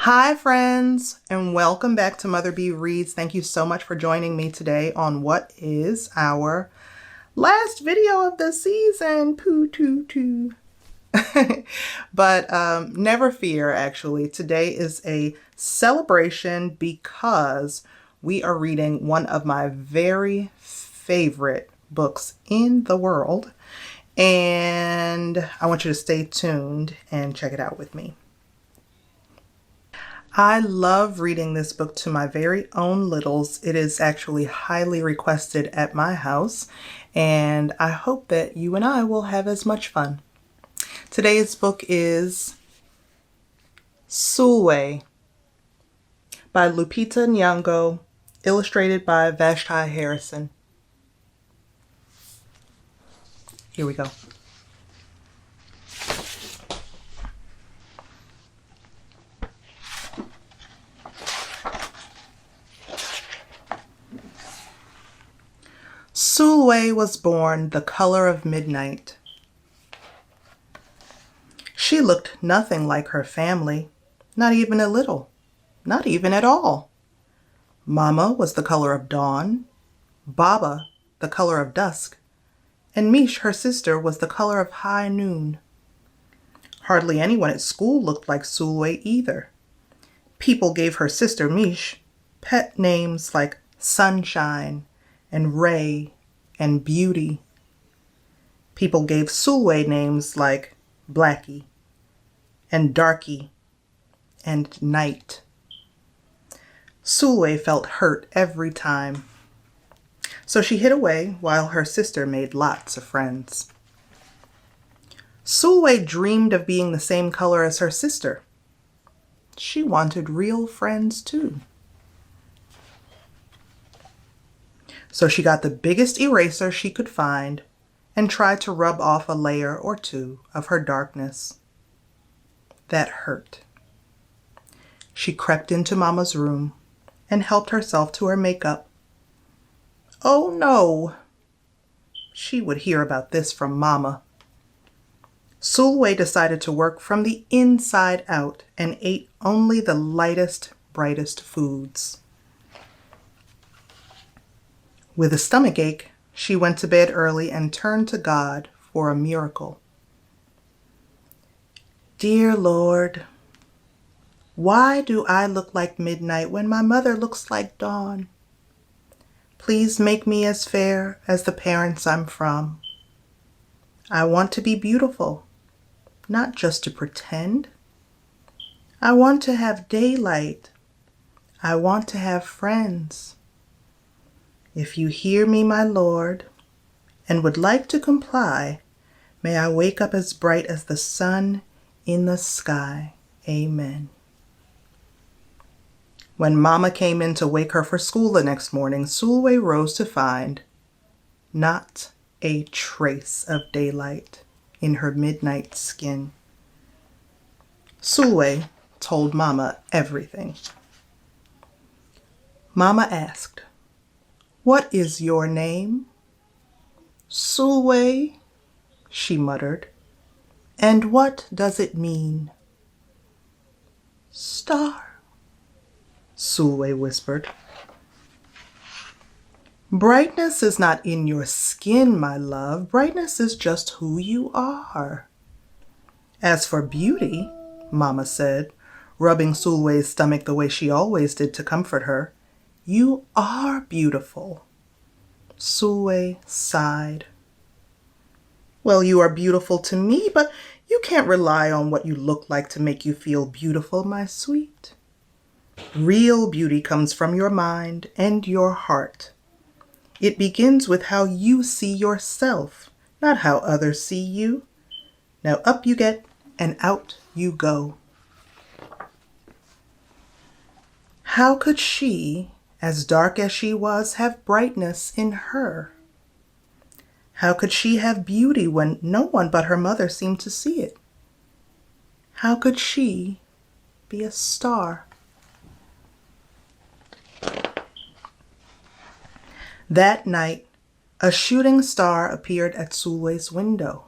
Hi friends, and welcome back to Mother Bee Reads. Thank you so much for joining me today on what is our last video of the season. Poo too too. But never fear, actually. Today is a celebration because we are reading one of my very favorite books in the world. And I want you to stay tuned and check it out with me. I love reading this book to my very own littles. It is actually highly requested at my house, and I hope that you and I will have as much fun. Today's book is Sulwe by Lupita Nyong'o, illustrated by Vashti Harrison. Here we go. Sulwe was born the color of midnight. She looked nothing like her family, not even a little, not even at all. Mama was the color of dawn, Baba the color of dusk, and Mish, her sister, was the color of high noon. Hardly anyone at school looked like Sulwe either. People gave her sister Mish pet names like Sunshine and Ray and Beauty. People gave Sulwe names like Blackie and Darky and Night. Sulwe felt hurt every time, so she hid away while her sister made lots of friends. Sulwe dreamed of being the same color as her sister. She wanted real friends too. So she got the biggest eraser she could find and tried to rub off a layer or two of her darkness. That hurt. She crept into Mama's room and helped herself to her makeup. Oh no! She would hear about this from Mama. Sulwe decided to work from the inside out and ate only the lightest, brightest foods. With a stomachache, she went to bed early and turned to God for a miracle. Dear Lord, why do I look like midnight when my mother looks like dawn? Please make me as fair as the parents I'm from. I want to be beautiful, not just to pretend. I want to have daylight. I want to have friends. If you hear me, my Lord, and would like to comply, may I wake up as bright as the sun in the sky. Amen. When Mama came in to wake her for school the next morning, Sulwe rose to find not a trace of daylight in her midnight skin. Sulwe told Mama everything. Mama asked, "What is your name?" "Sulwe," she muttered. "And what does it mean?" "Star," Sulwe whispered. Brightness is not in your skin, my love. Brightness is just who you are. As for beauty, Mama said, rubbing Sulwe's stomach the way she always did to comfort her, you are beautiful. Sulwe sighed. Well, you are beautiful to me, but you can't rely on what you look like to make you feel beautiful, my sweet. Real beauty comes from your mind and your heart. It begins with how you see yourself, not how others see you. Now up you get and out you go. How could she, as dark as she was, have brightness in her? How could she have beauty when no one but her mother seemed to see it? How could she be a star? That night, a shooting star appeared at Sulwe's window.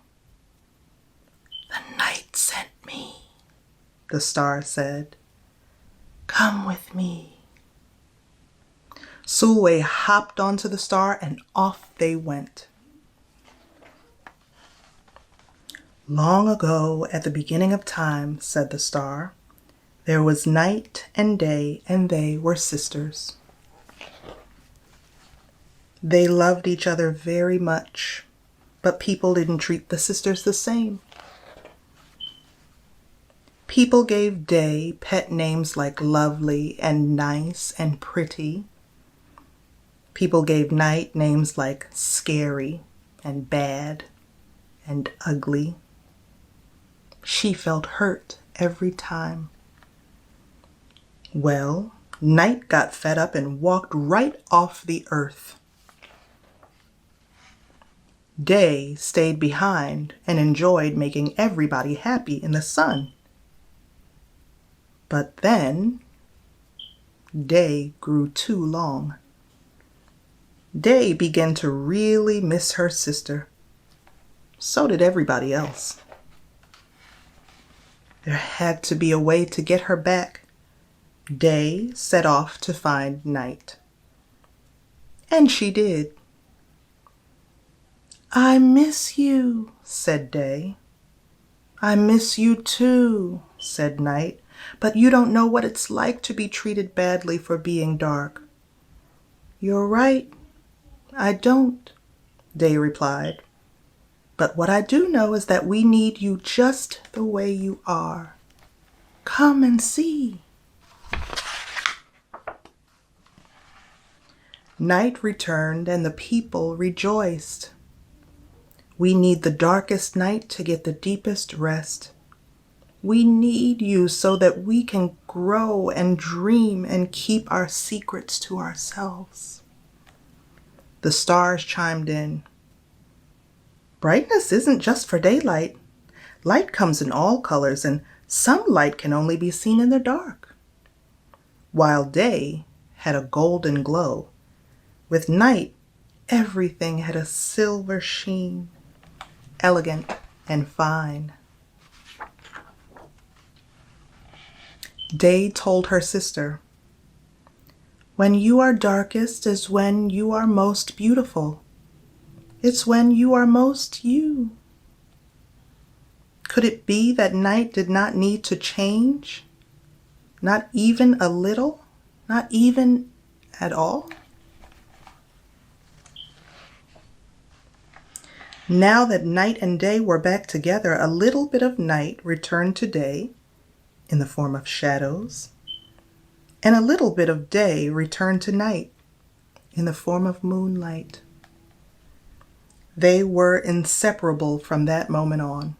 "The night sent me," the star said. Come with me. Sulwe hopped onto the star and off they went. Long ago, at the beginning of time, said the star, there was night and day, and they were sisters. They loved each other very much, but people didn't treat the sisters the same. People gave Day pet names like lovely and nice and pretty. People gave Night names like scary and bad and ugly. She felt hurt every time. Well, Night got fed up and walked right off the earth. Day stayed behind and enjoyed making everybody happy in the sun. But then, Day grew too long. Day began to really miss her sister. So did everybody else. There had to be a way to get her back. Day set off to find Night. And she did. I miss you, said Day. I miss you too, said Night, but you don't know what it's like to be treated badly for being dark. You're right, I don't, Day replied. But what I do know is that we need you just the way you are. Come and see. Night returned and the people rejoiced. We need the darkest night to get the deepest rest. We need you so that we can grow and dream and keep our secrets to ourselves. The stars chimed in. Brightness isn't just for daylight. Light comes in all colors, and some light can only be seen in the dark. While day had a golden glow, with night everything had a silver sheen, elegant and fine. Day told her sister, when you are darkest is when you are most beautiful. It's when you are most you. Could it be that night did not need to change? Not even a little? Not even at all? Now that night and day were back together, a little bit of night returned to day in the form of shadows, and a little bit of day returned to night in the form of moonlight. They were inseparable from that moment on,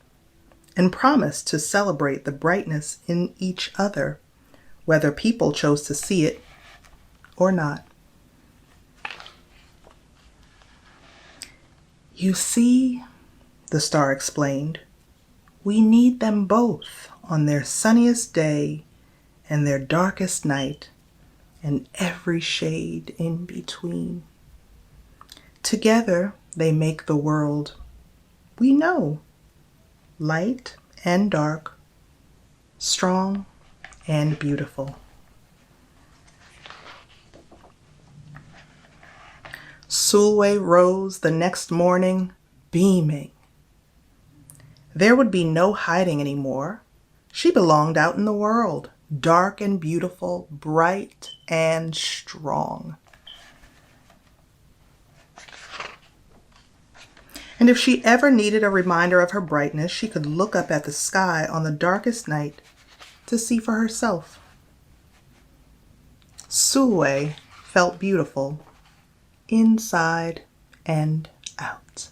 and promised to celebrate the brightness in each other, whether people chose to see it or not. You see, the star explained, we need them both on their sunniest day and their darkest night, and every shade in between. Together they make the world we know, light and dark, strong and beautiful. Sulwe rose the next morning, beaming. There would be no hiding anymore. She belonged out in the world, dark and beautiful, bright and strong. And if she ever needed a reminder of her brightness, she could look up at the sky on the darkest night to see for herself. Sulwe felt beautiful inside and out.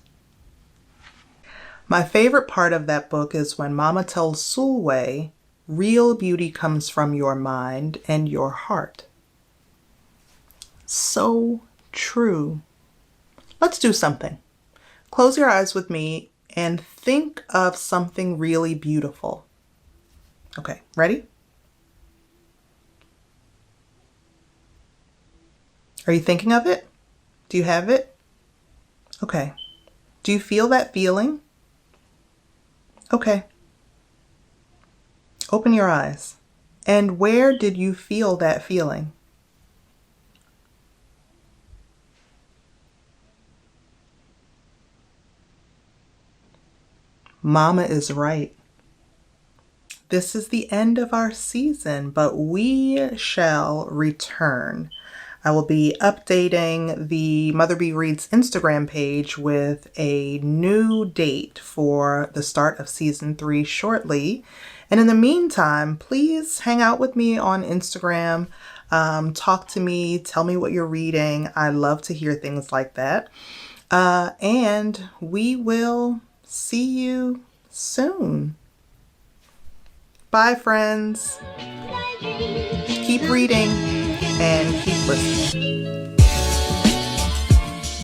My favorite part of that book is when Mama tells Sulwe, real beauty comes from your mind and your heart. So true. Let's do something. Close your eyes with me and think of something really beautiful. Okay, ready? Are you thinking of it? Do you have it? Okay. Do you feel that feeling? Okay. Open your eyes And where did you feel that feeling? Mama is right. This is the end of our season, but we shall return. I will be updating the Mother Bee Reads Instagram page with a new date for the start of season 3 shortly. And in the meantime, please hang out with me on Instagram. Talk to me. Tell me what you're reading. I love to hear things like that. And we will see you soon. Bye, friends. Keep reading and keep listening.